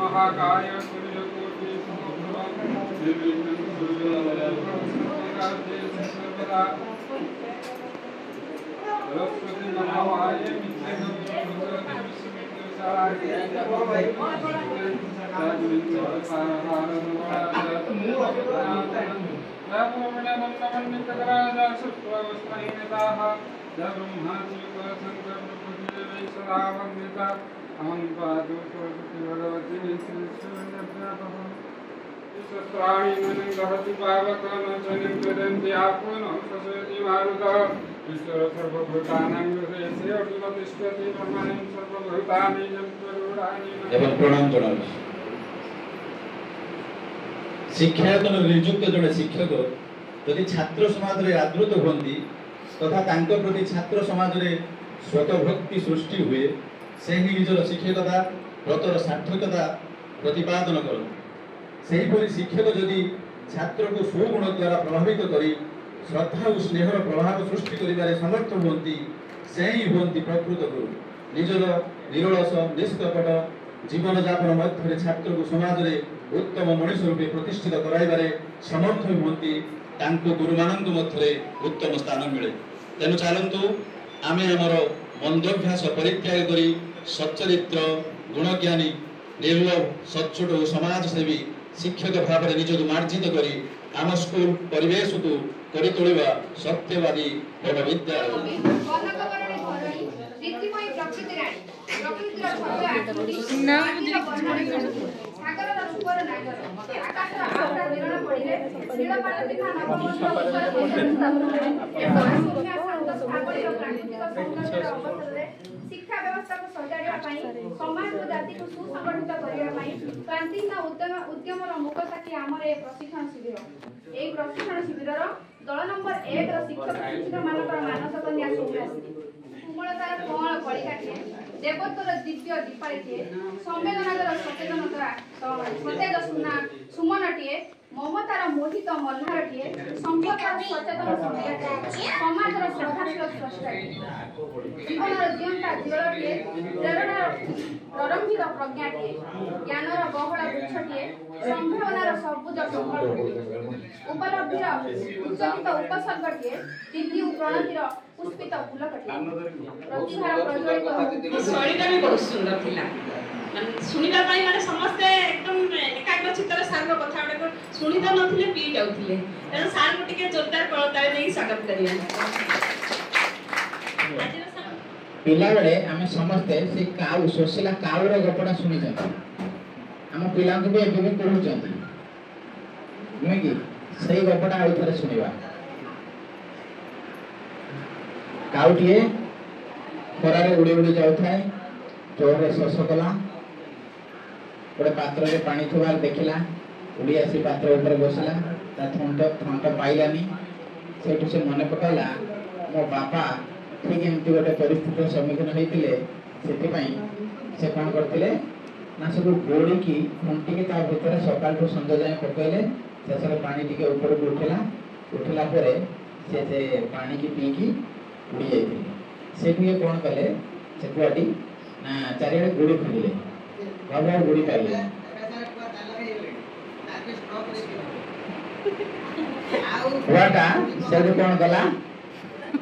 महाकाय सूर्यकोटि समप्रभा निर्विघ्नं कुरु सर्वदा सरस्वती नमः सहति पावकं जनिं वदन्ति आपनो ससति मारुतः ईश्वर सर्वभूतानां हृदये अर्जुन तिष्ठति ब्रह्मणं सर्वभूतानि यन्तरूढानि एवं प्रणाम जनाब शिक्षायतन नियुक्त जड़े शिक्षक यदि छात्र समाज रे आदृत होती तथा तांको प्रति छात्र समाज रे स्वतःभक्ति सृष्टि हुए से ही निजर शिक्षकता व्रतर सार्थकता प्रतिपादन करते सेहीपरि शिक्षक जदि छात्र को सुगुण द्वारा प्रभावित करी श्रद्धा और स्नेहर प्रभाव सृष्टि करिबारे समर्थ होती से ही होती प्रकृत गुरु निजर निरलस निष्कपट जीवन यापन मध्य छात्र को समाज रे उत्तम मनुष्य रूपे प्रतिष्ठित कराइबारे समर्थ होती तांको गुरु मानक मध्य उत्तम स्थान मिले तेणु चलतु आमे आमर मंदभ्यास परित्याग करी सच्चरित्र गुणज्ञानी निर्लोभ सच्चोट और समाजसेवी शिक्षक भाव में निजक मार्जित करी आम स्कूल परिवेश को करी तोलिबा सत्यवादी बड़ शिक्षा व्यवस्था को सजाड़िया समाज और जाति को सुसंगठित करने क्रांतिहीन उद्यम मुखसाक्षी आमर ए प्रशिक्षण शिविर यही प्रशिक्षण शिविर दल नंबर 1 शिक्षक शिक्षक मानक मानस कन्या सौम्यासी कुमलतार कोमल कलिकाटिए देवत्वर दिव्य दीपाड़ीटिए संवेदनागर सचेत सुमनटिए ममतार मोहित मल्हारटिए संभ्यतार सचेतन समाजर श्रद्धाशील स्रष्टाटिए जीवनर जीवंता जीवरटिए प्रेरणार प्रारंभिक प्रज्ञाटिए ज्ञानर बहळ वृक्षटिए संभावनार सबुज संकल्पटिए उपलब्धिर उच्चकित उपसर्गटिए सिद्धि प्रणतिर पुष्पित फुलकटिए प्रतिभार प्रज्वलित शरीर भी बहुत सुंदर थिला सुनिबा पाई माने समस्त एकदम एकाग्रचित्तर सार कथा गुडा शुणी तो नथिले पी जाउथिले तेणु सार को टिके जोरदार कळताळे देई स्वागत करिया पिला बेले आमे समस्ते से काउ सोसिला काउ रे गपडा सुनि जंत हम पिला को भी एबे कहू जंत नुई की सही गपडा आउ थरे सुनिबा काउटिए खरारे उड़ी उड़ी जाउ थाए चोरे शोष कला गोटे पात्र रे पानी थुबार देखिला उड़ी आसी पात्र ऊपर बसला ता थंट पाइलानी सेठु से मने पकाइला मो बापा ठीक एमती गोटे परिस्थिति सम्मुखीन होइतिले सेति पई से कोन करतिले ना सब गोड़ी की खुंटी के ता भीतर सकाल तो संध्या जाय पकाइले शेष रे पानी टिके ऊपर को उठला परे से पानी की पी की उड़ी जाइतिले सेठु कोन कले से कुआटी ना चारियाडे गोड़ी खोलिले बाबा गोड़ी पाइले वाटा सेठु कोन गला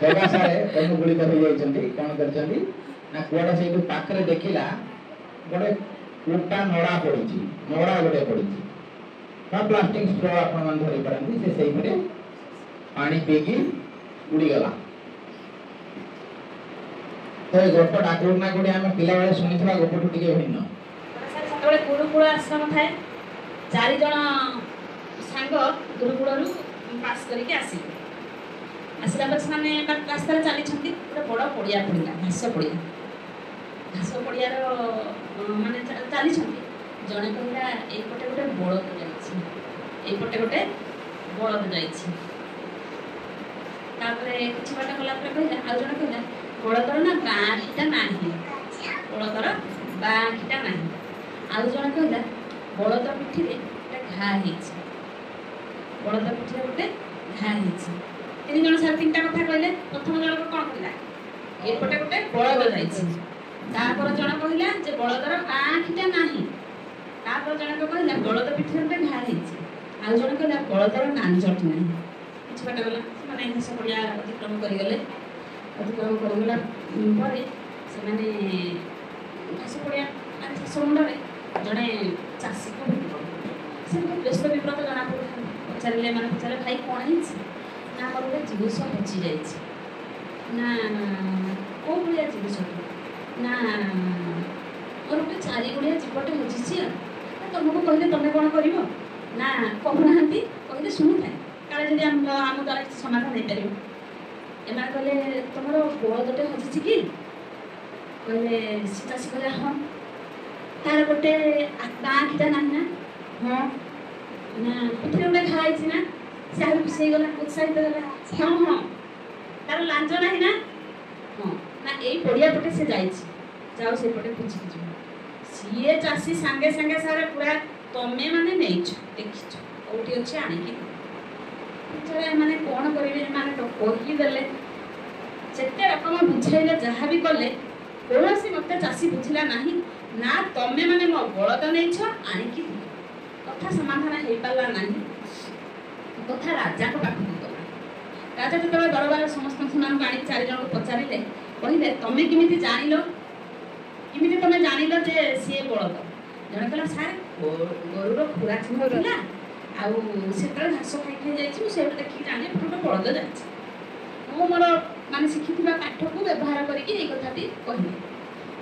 जगह सारे कनु गुली कर जाइछंती कोन करछंती ना कुआडा से पाखरे देखिला गोटे उल्टा नड़ा पड़ीची नड़ा गोटे पड़ीची ना प्लास्टिक स्ट्रॉ आपण मन धरि परंती से सही परे पानी पीकी उड़ी गला तो गप डाकुर ना गुडी हम पिला बेले सुनिथला गपटु टिके भिन्न सेतबे गुरुकुल आश्रम थाए चारि जण सांग गुरुकुलरु पास करके आसिले आसला पर माने रास्ता चली गोटे बड़ पड़िया पड़ा घास पड़ियार माने चली जड़े कहला एपटे गोटे बलद जापटे गोटे बलद जापरे कि बाट गला कहला आउ जन कहला बलदर ना बाँखीटा ना बलदर बाँखीटा ना आउ जन कहला बलद पिठी घा बलद पिठी गोटे घा तीन जन सार तीन कथा कहले प्रथम जन कौन कहला एपटे गोटे बलद जापर जन कहला जे बलदर आँखीटा ना ତାପରେ ଜଣକ କହିଲା ବଳଦ ପିଠିରେ ଗୋଟେ ଘା ହେଇଛି, ଆଉ ଜଣେ କହିଲା ବଳଦର ନାଞ୍ଜଟି ନାହିଁ। କିଛି ବାଟ ଗଲା ସେମାନେ ଘାସ ପଡ଼ିଆ ଅତିକ୍ରମ କରିଗଲେ। ଅତିକ୍ରମ କରିଗଲା ପରେ ସେମାନେ ଘାସ ପଡ଼ିଆ ଘାସ ମୁଣ୍ଡରେ ଜଣେ ଚାଷୀକୁ ଭେଟି ପଡ଼ିଲେ। ସେ ବହୁତ ବ୍ୟସ୍ତ ବିବ୍ରତ ଜଣା ପଡ଼ୁଥିଲା। ପଚାରିଲେ ମାନେ ପଚାରିଲେ ଭାଇ କ'ଣ ହେଇଛି? ନା ଆମର ଗୋଟେ ଜିନିଷ ହଜିଯାଇଛି। ନା କେଉଁ ଭଳିଆ ଜିନିଷଟି? ନା ମୋର ଗୋଟେ 4 ଗୋଡ଼ିଆ ଜୀବଟେ ହଜିଛି ଆଉ ତମକୁ କହିଲେ ତମେ କ'ଣ କରିବ? ନା କହୁନାହାନ୍ତି, କହିଲେ ଶୁଣୁଥାଏ କାଳେ ଯଦି ଆମ ଦ୍ୱାରା କିଛି ସମାଧାନ ହେଇପାରିବ। ଏମାନେ କହିଲେ ତମର ବଳଦଟେ ହଜିଛି କି? କହିଲେ ସେ ଚାଷୀ କହିଲେ ହଁ। ତାର ଗୋଟେ ଆଖିଟା ନାହିଁ ନା? ହଁ। ନା ପିଠିରେ ଗୋଟେ ଘା ହେଇଛି ନା? ସେ ଆହୁରି ଖୁସି ହେଇଗଲା, ଉତ୍ସାହିତ ହେଲା। ହଁ ହଁ। ତାର ଲାଞ୍ଜ ନାହିଁ ନା? ହଁ। ନା ଏଇ ପଡ଼ିଆ ପଟେ ସେ ଯାଇଛି, ଯାଉ ସେପଟେ ଖୋଜିକି ଯିବ। ସିଏ ଚାଷୀ ସାଙ୍ଗେ ସାଙ୍ଗେ ସାରେ ପୁରା ତମେ ମାନେ ନେଇଛ ଦେଖିଛ କୋଉଠି ଅଛି ଆଣିକି ଏମାନେ କ'ଣ କରିବେ? ଏମାନେ ତ କହିଦେଲେ, ଯେତେ ରକମ ବୁଝେଇଲେ ଯାହା ବି କଲେ କୌଣସି ମତେ ଚାଷୀ ବୁଝିଲା ନାହିଁ। ନା ତମେ ମାନେ ମୋ ବଳଦ ନେଇଛ ଆଣିକି ଦିଅ। କଥା ସମାଧାନ ହେଇପାରିଲା ନାହିଁ। କଥା ରାଜାଙ୍କ ପାଖକୁ ଗଲା। ରାଜା ଯେତେବେଳେ ଦରବାରରେ ସମସ୍ତଙ୍କୁ ସେମାନଙ୍କୁ ଆଣି 4 ଜଣଙ୍କୁ ପଚାରିଲେ, କହିଲେ ତମେ କେମିତି ଜାଣିଲ? କେମିତି ତମେ ଜାଣିଲ ଯେ ସିଏ ବଳଦ? ଜଣେ କହିଲା ସାର୍ ଗୋରୁର ଖୁରା ଚିହ୍ନ ଥିଲା, ଆଉ ସେତେବେଳେ ଘାସ ଖାଇ ଖାଇ ଯାଇଛି, ମୁଁ ସେଇଠୁ ଦେଖିକି ଜାଣିଲି ଗୋଟେ ବଳଦ ଯାଇଛି। ମୁଁ ମୋର ମାନେ ଶିଖିଥିବା ପାଠକୁ ବ୍ୟବହାର କରିକି ଏଇ କଥାଟି କହିଲି।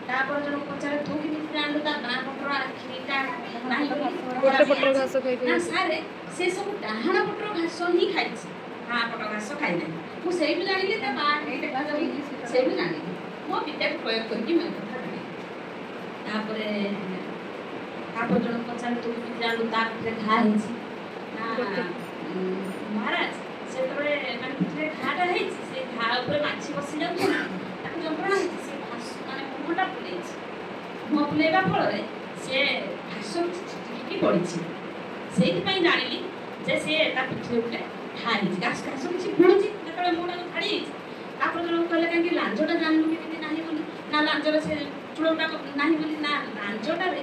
ତାପରେ ଜଣକୁ ପଚାରେ ତୁ କେମିତି ଜାଣିଲୁ ତା ବାଁ ପଟର ଆଖିଟା ନାହିଁ? ନା ସାର୍ ସେ ସବୁ ଡାହାଣ ପଟର ଘାସ ହିଁ ଖାଇଛି, ବାଁ ପଟ ଘାସ ଖାଇନାହିଁ। ମୁଁ ସେଇଠୁ ଜାଣିଲି ତା ବାଁ ଦେଖାଯାଉଛି, ସେଇଠୁ ଜାଣିଲି ମୋ ବିଦ୍ୟାକୁ ପ୍ରୟୋଗ କରିକି ମୁଁ କଥା ଜାଣିଲି। ତାପରେ ଜଣକୁ ପଚାରିଲେ ତୁ କେମିତି ଜାଣିଲୁ ତା ପିଠିରେ ଘା ହେଇଛି? ନା ମହାରାଜ ସେତେବେଳେ ମାନେ ପିଠିରେ ଘାଟା ହେଇଛି, ସେ ଘା ଉପରେ ମାଛି ବସି ଯାଉଛି, ତାକୁ ଯନ୍ତ୍ରଣା ହେଇଛି, ସେ ଘାସ ମାନେ ମୁହଁଟା ବୁଲେଇଛି। ମୁହଁ ବୁଲେଇବା ଫଳରେ ସେ ଘାସ ଛିଟିକି ପଡ଼ିଛି। ସେଇଥିପାଇଁ ଜାଣିଲି ଯେ ସିଏ ତା ପିଠିରେ ଗୋଟେ ଘା ହେଇଛି, ଘାସ କିଛି ବୁଣୁଛି ଯେତେବେଳେ ମୁହଁଟାକୁ ଛାଡ଼ି ହେଇଛି। ତାପରେ ଜଣକୁ କହିଲେ କାହିଁକି ଲାଞ୍ଜଟା ଜାଣିଲୁ କେମିତି ନାହିଁ ବୋଲି? ନା ଲାଞ୍ଜରେ ସେ ଚୂଳଟା ନାହିଁ ବୋଲି। ନା ଲାଞ୍ଜଟାରେ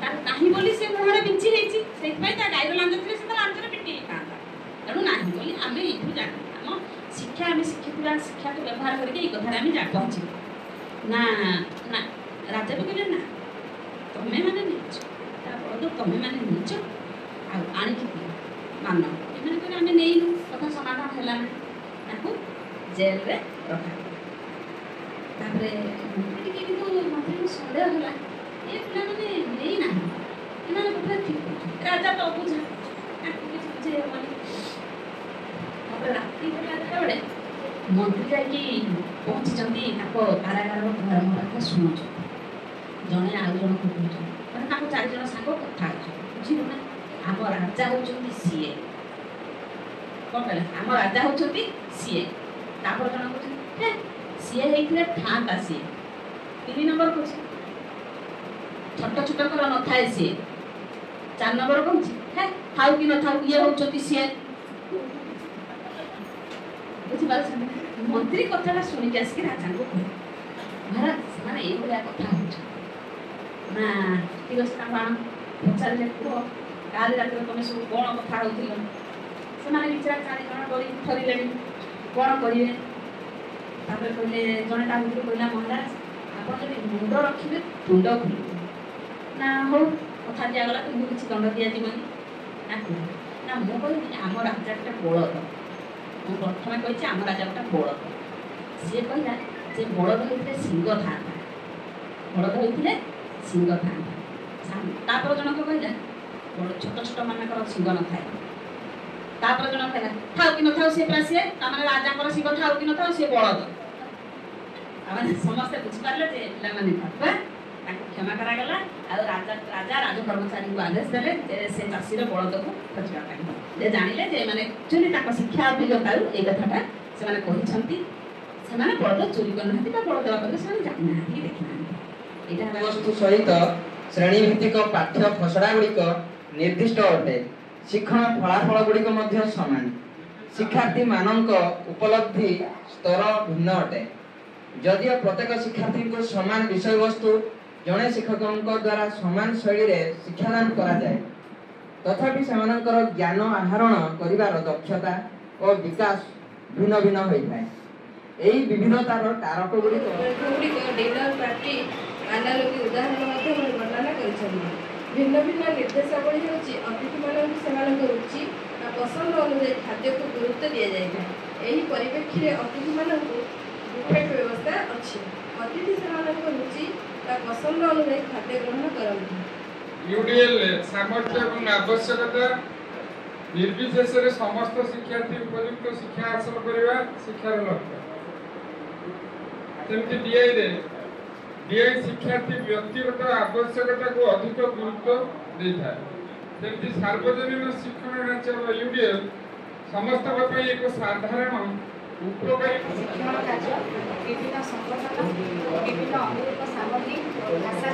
ତାର ନାହିଁ ବୋଲି ସେ ମୁହଁରେ ବିଞ୍ଚି ହେଇଛି, ସେଇଥିପାଇଁ ତା ଗାଈର ଲାଞ୍ଜ ଥିଲେ ସେ ତା ଲାଞ୍ଜରେ ପିଟି ହେଇଥାନ୍ତା। ତେଣୁ ନାହିଁ ବୋଲି ଆମେ ଏଇଠୁ ଜାଣୁ। ଆମ ଶିକ୍ଷା ଆମେ ଶିଖିଥିବା ଶିକ୍ଷାକୁ ବ୍ୟବହାର କରିକି ଏଇ କଥାରେ ଆମେ ପହଞ୍ଚିବୁ। ନା ନା ରାଜା ବି କହିଲେ ନା ତମେ ମାନେ ନେଇଛ, ତା ବଳଦ ତମେ ମାନେ ନେଇଛ, ଆଉ ଆଣିକି ଦିଅ ମାନ। ଏମାନେ କହିଲେ ଆମେ ନେଇନୁ, କଥା ସମାଧାନ ହେଲା ନାହିଁ, ତାକୁ ଜେଲରେ ରଖାଗଲା। ତାପରେ ଟିକେ କିନ୍ତୁ ମନ୍ତ୍ରୀଙ୍କୁ ସନ୍ଦେହ ହେଲା ଏ ପିଲାମାନେ ନେଇନାହିଁ, ଏମାନେ ବୋଧେ ଠିକ୍ କରୁଛନ୍ତି। ରାଜା ତ ବୁଝା ତାଙ୍କୁ କିଛି ବୁଝେଇ ହେବନି। ତାପରେ ରାତି ହେଲା ଯେତେବେଳେ ମନ୍ତ୍ରୀ ଯାଇକି ପହଞ୍ଚିଛନ୍ତି ତାଙ୍କ କାରାଗାରର ଘର ପାଖରେ ଶୁଣୁଛନ୍ତି। ଜଣେ ଆଉ ଜଣକୁ କହୁଛନ୍ତି, ମାନେ ତାଙ୍କ 4 ଜଣ ସାଙ୍ଗ କଥା ହେଉଛନ୍ତି। ବୁଝିଲୁ ନା ଆମ ରାଜା ହେଉଛନ୍ତି ସିଏ। କ'ଣ କହିଲେ? ଆମ ରାଜା ହେଉଛନ୍ତି ସିଏ। ତାପରେ ଜଣେ କହୁଛନ୍ତି ହେ ସିଏ ହେଇଥିଲେ ଥାନ୍ତା ସିଏ। 3 ନମ୍ବର କହୁଛି ଛୋଟ ଛୋଟଙ୍କର ନଥାଏ ସିଏ। 4 ନମ୍ବର କହୁଛି ହେ ଥାଉ କି ନଥାଉ ଇଏ ହେଉଛନ୍ତି ସିଏ। ବୁଝିପାରୁଛନ୍ତି? ମନ୍ତ୍ରୀ କଥାଟା ଶୁଣିକି ଆସିକି ରାଜାଙ୍କୁ କହିଲେ ମହାରାଜ ସେମାନେ ଏଇଭଳିଆ କଥା ହେଉଛନ୍ତି। ନା ଠିକ୍ ଅଛି, ତାଙ୍କୁ ପଚାରିଲେ କୁହ କାଲି ରାତିରେ ତମେ ସବୁ କ'ଣ କଥା ହେଉଥିଲ? ସେମାନେ ବିଚାର 4 ଜଣ ଡରି ଥରିଲେଣି, କ'ଣ କରିବେ? ତାପରେ କହିଲେ ଜଣେ ତା ଭିତରୁ କହିଲା ମହାରାଜ ଆପଣ ଯଦି ମୁଣ୍ଡ ରଖିବେ ତୁଣ୍ଡ ଖୋଲିବେ। ନା ହଉ କଥା ଦିଆଗଲା, କିନ୍ତୁ କିଛି ଦଣ୍ଡ ଦିଆଯିବନି। ନା ନା ମୁଁ କହିଲି ଆମ ରାଜା ଗୋଟେ ବଳଦ। ମୁଁ ପ୍ରଥମେ କହିଛି ଆମ ରାଜା ଗୋଟେ ବଳଦ। ସିଏ କହିଲା ଯେ ବଳଦ ହେଇଥିଲେ ସିଂହ ଥାନ୍ତା, ବଳଦ ହେଇଥିଲେ ସିଂହ ଥାନ୍ତା। ତାପରେ ଜଣକ କହିଲା ଛୋଟ ଛୋଟ ମାନଙ୍କର ସିଂହ ନଥାଏ। ତାପରେ ଜଣକ କହିଲା ଥାଉ କି ନଥାଉ ସିଏ ପୁରା ସିଏ, ତାମାନେ ରାଜାଙ୍କର ସିଂହ ଥାଉ କି ନଥାଉ ସିଏ ବଳଦ। ତାମାନେ ସମସ୍ତେ ବୁଝିପାରିଲେ ଯେ ପିଲାମାନେ ଭାବିବା, ତାଙ୍କୁ କ୍ଷମା କରାଗଲା। ଆଉ ରାଜା ରାଜ କର୍ମଚାରୀଙ୍କୁ ଆଦେଶ ଦେଲେ ଯେ ସେ ଚାଷୀର ବଳଦକୁ ଖୋଜିବା ପାଇଁ। ଯେ ଜାଣିଲେ ଯେ ଏମାନେ ଆକ୍ଚୁଆଲି ତାଙ୍କ ଶିକ୍ଷା ଅଭିଜ୍ଞତାରୁ ଏଇ କଥାଟା ସେମାନେ କହିଛନ୍ତି। ସେମାନେ ବଳଦ ଚୋରି କରିନାହାନ୍ତି ବା ବଳଦ ବାବଦରେ ସେମାନେ ଜାଣିନାହାନ୍ତି, ଦେଖିନାହାନ୍ତି। ଏଇଟା ବସ୍ତୁ ସହିତ ଶ୍ରେଣୀଭିତ୍ତିକ ପାଠ୍ୟ ଖସଡ଼ା ଗୁଡ଼ିକ ନିର୍ଦ୍ଦିଷ୍ଟ ଅଟେ। ଶିକ୍ଷଣ ଫଳାଫଳ ଗୁଡ଼ିକ ମଧ୍ୟ ସମାନ। ଶିକ୍ଷାର୍ଥୀମାନଙ୍କ ଉପଲବ୍ଧି ସ୍ତର ଭିନ୍ନ ଅଟେ। ଯଦିଓ ପ୍ରତ୍ୟେକ ଶିକ୍ଷାର୍ଥୀଙ୍କୁ ସମାନ ବିଷୟବସ୍ତୁ जड़े शिक्षकों द्वारा समान शैली रे शिक्षादान करा जाए तथापि सेमानकर ज्ञान आहरण करिवार दक्षता और विकास भिन्न भिन्न होता है। यही विविधतार कारक गुड़िक डिनर पार्टी आनालोगी उदाहरण वर्णना कर भिन्न भिन्न निर्देशावली होची अतिथि मानक सेमानक रुचि पसंद अनुसार खाद्य को गुरुत्व दिया जाए। यही परिप्रेक्षी रे अतिथि मानक बुफेट व्यवस्था अच्छी अतिथि सेमानक रुचि पसंद अनुसार खाद्य ग्रहण करते। यूडीएल सामर्थ्य और आवश्यकता निर्विशेष समस्त शिक्षार्थी उपयुक्त शिक्षा हासिल करवा शिक्षार लक्ष्य। सेमती डीआई शिक्षार्थी व्यक्तिगत आवश्यकता को अधिक गुरुत्व देता है। सेमती सार्वजनिक शिक्षण ढांचा यूडीएल समस्त एक साधारण उपकारी शिक्षण कार्य विभिन्न संगठन विभिन्न अनुरूप सामग्री भाषा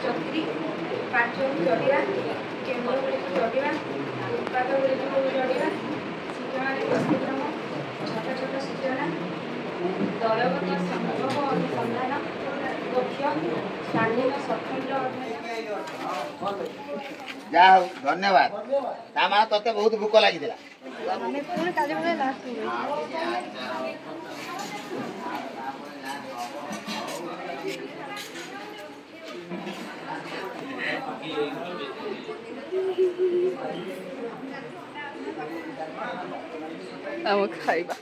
चक्री पाठ्य जोड़ा केन्द्र गुड़िक जोड़ा उत्पाद गुड़िक जोड़ा शिक्षण प्रशिक्षण छोट छोट सूचना दलगत संग्रह अनुसंधान लक्ष्य स्वाधीन स्वतंत्र जा धन्यवाद ता तते बहुत भूख लगी खाइबा